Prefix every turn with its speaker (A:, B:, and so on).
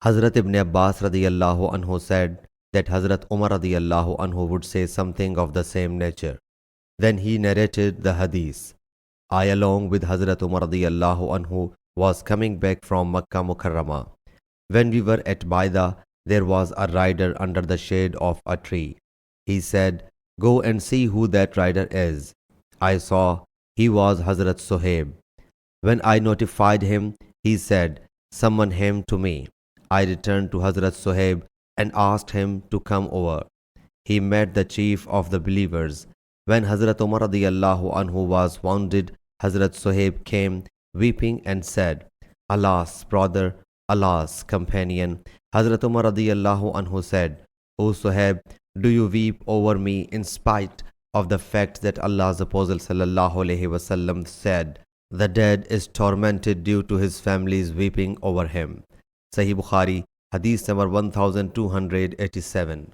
A: Hazrat ibn Abbas radiyallahu anhu said that Hazrat Umar radiyallahu anhu would say something of the same nature. Then he narrated the Hadith. I, along with Hazrat Umar radiyallahu anhu, was coming back from Makkah Mukarramah. When we were at Baida, there was a rider under the shade of a tree. He said, "Go and see who that rider is." I saw he was Hazrat Sohaib. When I notified him, he said, "Summon him to me." I returned to Hazrat Sohaib and asked him to come over. He met the chief of the believers. When Hazrat Umar radiyallahu anhu was wounded, Hazrat Sohaib came weeping and said, "Alas, brother, alas, companion." Hazrat Umar radiyallahu anhu said, "O Sohaib, do you weep over me in spite of the fact that Allah's Apostle sallallahu alaihi wasallam said, 'The dead is tormented due to his family's weeping over him'?" Sahih Bukhari, Hadith number 1287.